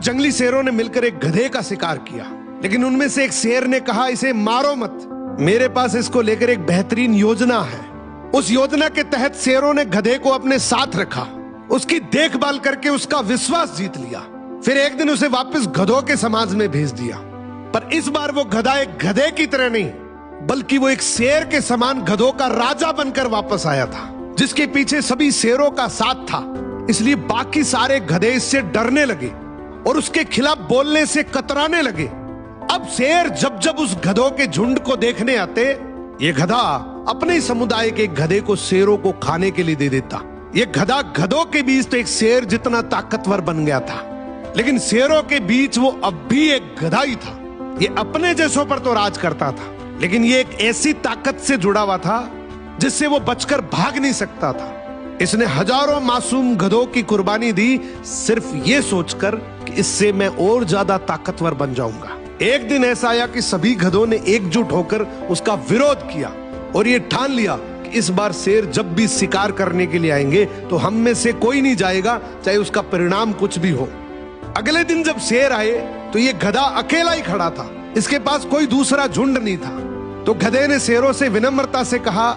जंगली शेरों ने मिलकर एक गधे का शिकार किया, लेकिन उनमें से एक शेर ने कहा, इसे मारो मत, मेरे पास इसको लेकर एक बेहतरीन योजना है। उस योजना के तहत शेरों ने गधे को अपने साथ रखा, उसकी देखभाल करके उसका विश्वास जीत लिया। फिर एक दिन उसे वापस गधों के समाज में भेज दिया, पर इस बार वो गधा एक गधे की तरह नहीं, बल्कि वो एक शेर के समान गधों का राजा बनकर वापस आया था, जिसके पीछे सभी शेरों का साथ था। इसलिए बाकी सारे गधे इससे डरने लगे और उसके खिलाफ बोलने से कतराने लगे। अब शेर जब जब उस गधों के झुंड को देखने आते, ये गधा अपने ही समुदाय के गधे को शेरों को खाने के लिए दे देता। ये गधा गधों के बीच तो एक शेर जितना ताकतवर बन गया था, लेकिन शेरों के बीच वो अब भी एक गधा ही था। ये अपने जैसों पर तो राज करता था, लेकिन ये एक ऐसी ताकत से जुड़ा हुआ था जिससे वो बचकर भाग नहीं सकता था। इसने हजारों मासूम गधों की कुर्बानी दी, सिर्फ ये सोचकर कि इससे मैं और ज्यादा ताकतवर बन जाऊंगा। एक दिन ऐसा आया कि सभी गधों ने एकजुट होकर उसका विरोध किया और ये ठान लिया कि इस बार शेर जब भी शिकार करने के लिए आएंगे तो हम में से कोई नहीं जाएगा, चाहे उसका परिणाम कुछ भी हो। अगले दिन जब शेर आए तो ये गधा अकेला ही खड़ा था, इसके पास कोई दूसरा झुंड नहीं था। तो गधे ने शेरों से विनम्रता से कहा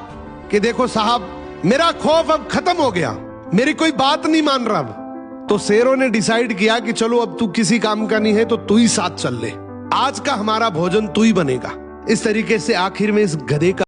कि देखो साहब, मेरा खौफ अब खत्म हो गया, मेरी कोई बात नहीं मान रहा अब। तो शेरों ने डिसाइड किया कि चलो अब तू किसी काम का नहीं है तो तू ही साथ चल ले, आज का हमारा भोजन तू ही बनेगा। इस तरीके से आखिर में इस गधे का